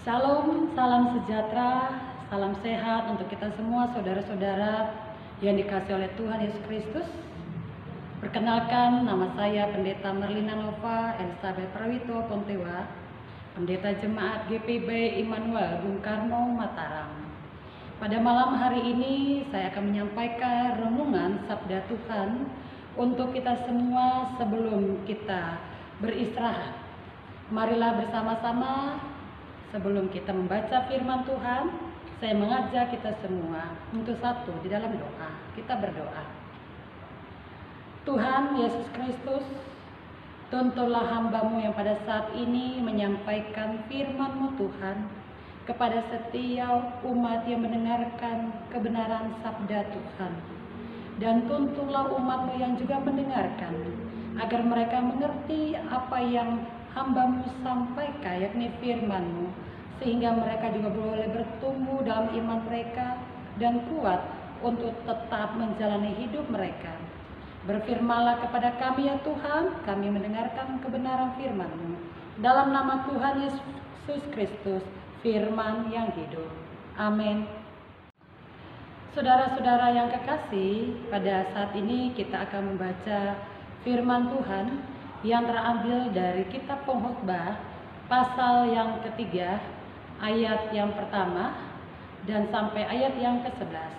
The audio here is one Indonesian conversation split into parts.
Salam, salam sejahtera, salam sehat untuk kita semua saudara-saudara yang dikasihi oleh Tuhan Yesus Kristus. Perkenalkan, nama saya Pendeta Merlina Nova Elizabeth Prawito Pontewa, Pendeta Jemaat GPB Immanuel Bung Karno Mataram. Pada malam hari ini saya akan menyampaikan renungan Sabda Tuhan untuk kita semua sebelum kita beristirahat. Marilah bersama-sama. Sebelum kita membaca firman Tuhan, saya mengajak kita semua untuk satu di dalam doa. Kita berdoa. Tuhan Yesus Kristus, tuntunlah hamba-Mu yang pada saat ini menyampaikan firman-Mu Tuhan kepada setiap umat yang mendengarkan kebenaran sabda Tuhan. Dan tuntunlah umat-Mu yang juga mendengarkan, agar mereka mengerti apa yang hamba-Mu sampaikan, yakni firman-Mu, sehingga mereka juga boleh bertumbuh dalam iman mereka dan kuat untuk tetap menjalani hidup mereka. Berfirmanlah kepada kami ya Tuhan, kami mendengarkan kebenaran firman-Mu. Dalam nama Tuhan Yesus Kristus, firman yang hidup. Amin. Saudara-saudara yang kekasih, pada saat ini kita akan membaca firman Tuhan yang terambil dari kitab Pengkhotbah pasal yang ketiga, ayat yang pertama dan sampai ayat yang ke-11.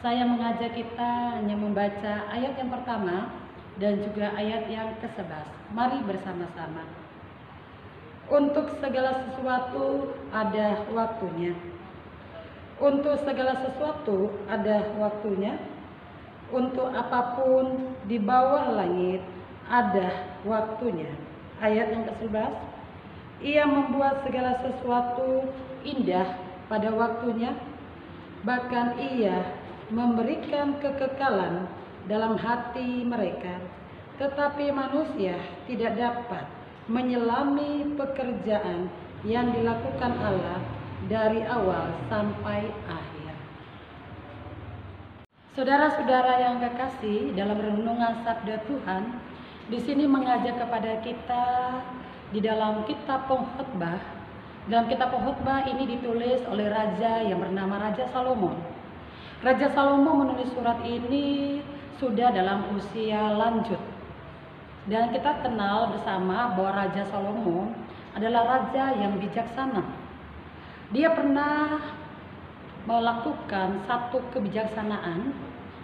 Saya mengajak kita hanya membaca ayat yang pertama dan juga ayat yang ke-11. Mari bersama-sama. Untuk segala sesuatu ada waktunya. Untuk segala sesuatu ada waktunya. Untuk apapun di bawah langit ada waktunya. Ayat yang ke-11. Ia membuat segala sesuatu indah pada waktunya, bahkan ia memberikan kekekalan dalam hati mereka. Tetapi manusia tidak dapat menyelami pekerjaan yang dilakukan Allah dari awal sampai akhir. Saudara-saudara yang kekasih, dalam renungan sabda Tuhan di sini mengajak kepada kita di dalam kitab Pengkhotbah. Dalam kitab Pengkhotbah ini ditulis oleh raja yang bernama Raja Salomo. Raja Salomo menulis surat ini sudah dalam usia lanjut. Dan kita kenal bersama bahwa Raja Salomo adalah raja yang bijaksana. Dia pernah melakukan satu kebijaksanaan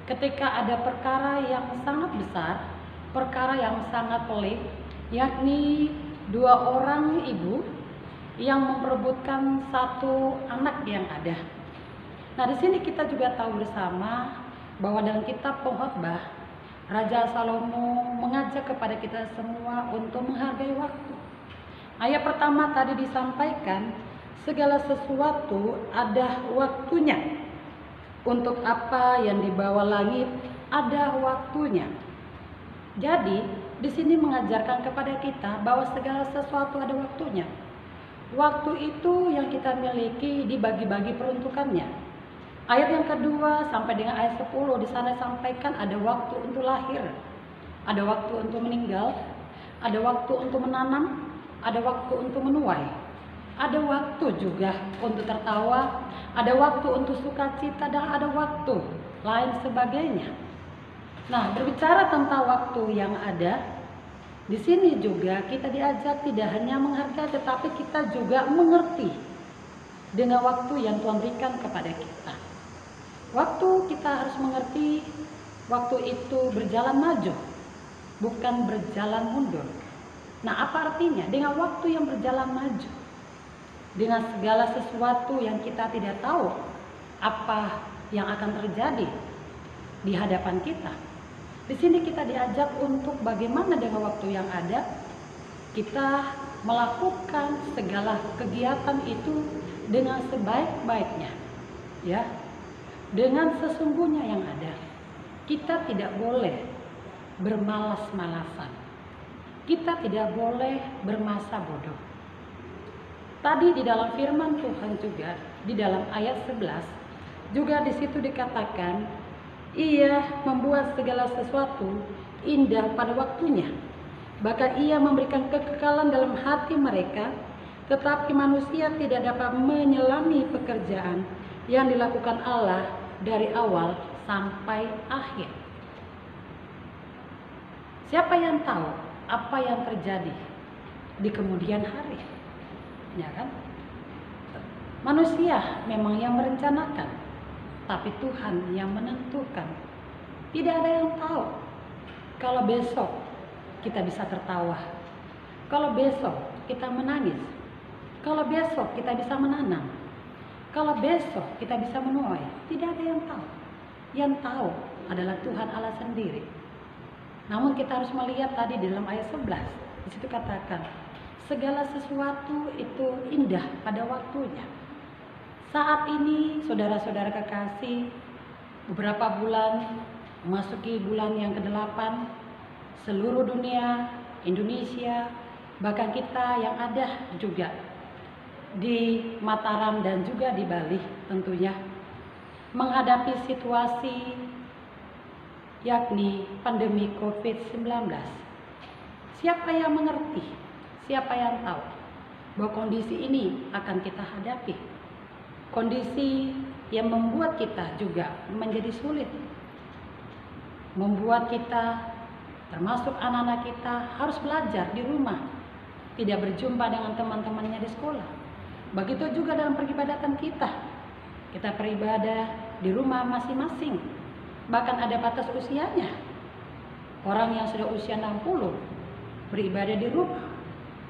ketika ada perkara yang sangat besar, perkara yang sangat pelik, yakni dua orang ibu yang memperebutkan satu anak yang ada. Nah, di sini kita juga tahu bersama bahwa dalam kitab Pengkhotbah, Raja Salomo mengajak kepada kita semua untuk menghargai waktu. Ayat pertama tadi disampaikan, segala sesuatu ada waktunya. Untuk apa yang di bawah langit ada waktunya. Jadi, di sini mengajarkan kepada kita bahwa segala sesuatu ada waktunya. Waktu itu yang kita miliki dibagi-bagi peruntukannya. Ayat yang kedua sampai dengan ayat 10 di sana sampaikan ada waktu untuk lahir, ada waktu untuk meninggal, ada waktu untuk menanam, ada waktu untuk menuai, ada waktu juga untuk tertawa, ada waktu untuk sukacita, dan ada waktu lain sebagainya. Nah, berbicara tentang waktu yang ada, di sini juga kita diajak tidak hanya menghargai, tetapi kita juga mengerti dengan waktu yang Tuhan berikan kepada kita. Waktu kita harus mengerti, waktu itu berjalan maju, bukan berjalan mundur. Nah, apa artinya? Dengan waktu yang berjalan maju, dengan segala sesuatu yang kita tidak tahu apa yang akan terjadi di hadapan kita. Di sini kita diajak untuk bagaimana dengan waktu yang ada kita melakukan segala kegiatan itu dengan sebaik-baiknya, ya, dengan sesungguhnya yang ada. Kita tidak boleh bermalas-malasan. Kita tidak boleh bermasa bodoh. Tadi di dalam firman Tuhan juga di dalam ayat 11 juga di situ dikatakan ia membuat segala sesuatu indah pada waktunya. Bahkan ia memberikan kekekalan dalam hati mereka. tetapi manusia tidak dapat menyelami pekerjaan yang dilakukan Allah dari awal sampai akhir. Siapa yang tahu apa yang terjadi di kemudian hari? Ya kan? Manusia memang yang merencanakan, tapi Tuhan yang menentukan. Tidak ada yang tahu kalau besok kita bisa tertawa, kalau besok kita menangis, kalau besok kita bisa menanam, kalau besok kita bisa menuai. Tidak ada yang tahu. Yang tahu adalah Tuhan Allah sendiri. Namun kita harus melihat tadi di dalam ayat 11, di situ katakan, segala sesuatu itu indah pada waktunya. Saat ini saudara-saudara kekasih, beberapa bulan memasuki bulan yang ke-8, seluruh dunia, Indonesia, bahkan kita yang ada juga di Mataram dan juga di Bali tentunya menghadapi situasi yakni pandemi COVID-19. Siapa yang mengerti? Siapa yang tahu bahwa kondisi ini akan kita hadapi? Kondisi yang membuat kita juga menjadi sulit, membuat kita termasuk anak-anak kita harus belajar di rumah, tidak berjumpa dengan teman-temannya di sekolah. Begitu juga dalam peribadatan kita beribadah di rumah masing-masing, bahkan ada batas usianya. Orang yang sudah usia 60 beribadah di rumah,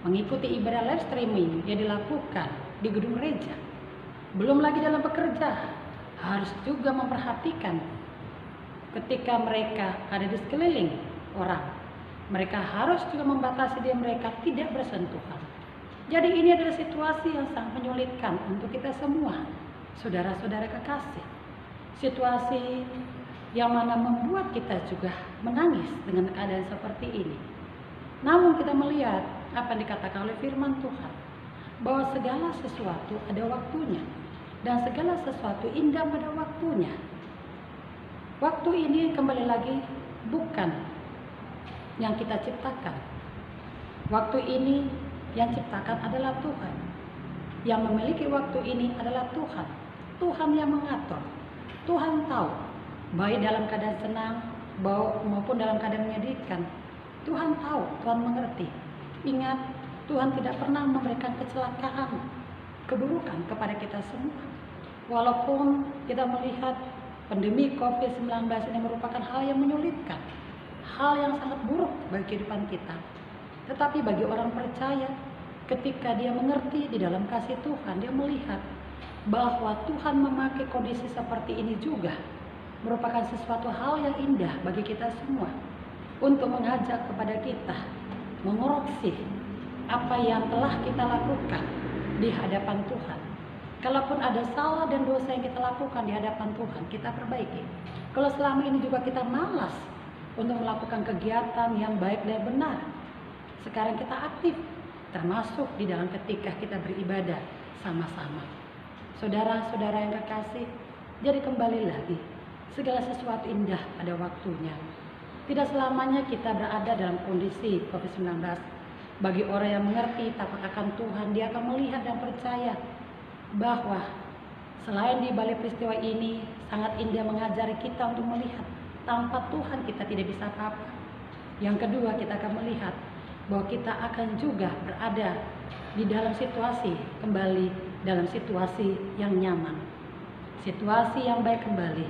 mengikuti ibadah live streaming yang dilakukan di gedung gereja. Belum lagi dalam bekerja, harus juga memperhatikan ketika mereka ada di sekeliling orang. Mereka harus juga membatasi diri mereka tidak bersentuhan. Jadi ini adalah situasi yang sangat menyulitkan untuk kita semua, saudara-saudara kekasih. Situasi yang mana membuat kita juga menangis dengan keadaan seperti ini. Namun kita melihat apa yang dikatakan oleh firman Tuhan, bahwa segala sesuatu ada waktunya dan segala sesuatu indah pada waktunya. Waktu ini kembali lagi bukan yang kita ciptakan. Waktu ini yang ciptakan adalah Tuhan. Yang memiliki waktu ini adalah Tuhan. Tuhan yang mengatur. Tuhan tahu, baik dalam keadaan senang maupun dalam keadaan menyedihkan. Tuhan tahu, Tuhan mengerti. Ingat, Tuhan tidak pernah memberikan kecelakaan, keburukan kepada kita semua. Walaupun kita melihat pandemi COVID-19 ini merupakan hal yang menyulitkan, hal yang sangat buruk bagi kehidupan kita. Tetapi bagi orang percaya, ketika dia mengerti di dalam kasih Tuhan, dia melihat bahwa Tuhan memakai kondisi seperti ini juga merupakan sesuatu hal yang indah bagi kita semua, untuk mengajak kepada kita mengoreksi apa yang telah kita lakukan di hadapan Tuhan. Kalaupun ada salah dan dosa yang kita lakukan di hadapan Tuhan, kita perbaiki. Kalau selama ini juga kita malas untuk melakukan kegiatan yang baik dan benar, sekarang kita aktif, termasuk di dalam ketika kita beribadah sama-sama. Saudara-saudara yang kekasih, jadi kembali lagi, segala sesuatu indah pada waktunya. Tidak selamanya kita berada dalam kondisi COVID-19. Bagi orang yang mengerti tapak akan Tuhan, dia akan melihat dan percaya bahwa selain di balik peristiwa ini sangat indah mengajari kita untuk melihat tanpa Tuhan kita tidak bisa apa-apa. Yang kedua, kita akan melihat bahwa kita akan juga berada di dalam situasi kembali dalam situasi yang nyaman, situasi yang baik kembali.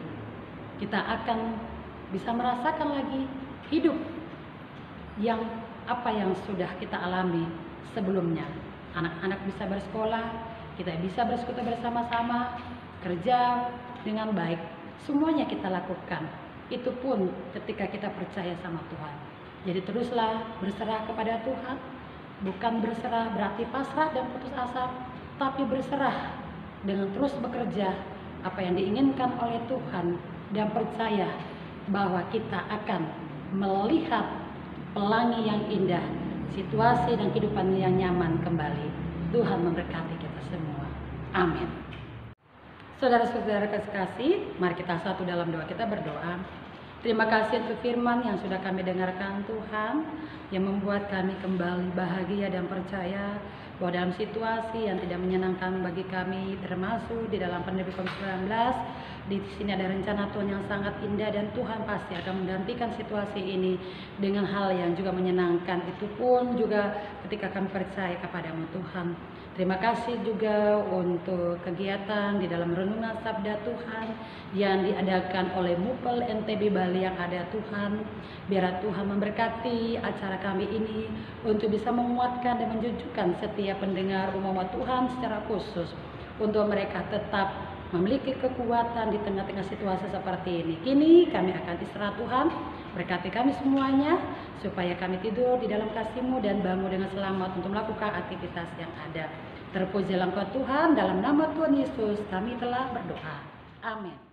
Kita akan bisa merasakan lagi hidup yang apa yang sudah kita alami sebelumnya. Anak-anak bisa bersekolah, kita bisa bersekutu bersama-sama, kerja dengan baik. Semuanya kita lakukan. Itu pun ketika kita percaya sama Tuhan. Jadi teruslah berserah kepada Tuhan. Bukan berserah berarti pasrah dan putus asa, tapi berserah dengan terus bekerja apa yang diinginkan oleh Tuhan, dan percaya bahwa kita akan melihat pelangi yang indah, situasi dan kehidupan yang nyaman kembali. Tuhan memberkati kita semua. Amin. Saudara-saudara kekasih, mari kita satu dalam doa. Kita berdoa. Terima kasih untuk firman yang sudah kami dengarkan Tuhan, yang membuat kami kembali bahagia dan percaya bahwa dalam situasi yang tidak menyenangkan bagi kami, termasuk di dalam pandemi COVID-19, di sini ada rencana Tuhan yang sangat indah dan Tuhan pasti akan menggantikan situasi ini dengan hal yang juga menyenangkan. Itu pun juga ketika kami percaya kepadamu Tuhan. Terima kasih juga untuk kegiatan di dalam renungan Sabda Tuhan yang diadakan oleh MUPEL NTB Bali yang ada Tuhan. Biar Tuhan memberkati acara kami ini untuk bisa menguatkan dan menjujurkan setiap pendengar umat Tuhan secara khusus untuk mereka tetap memiliki kekuatan di tengah-tengah situasi seperti ini. Kini kami akan istirahat Tuhan, berkati kami semuanya, supaya kami tidur di dalam kasih-Mu dan bangun dengan selamat untuk melakukan aktivitas yang ada. Terpujilah Engkau Tuhan, dalam nama Tuhan Yesus kami telah berdoa. Amin.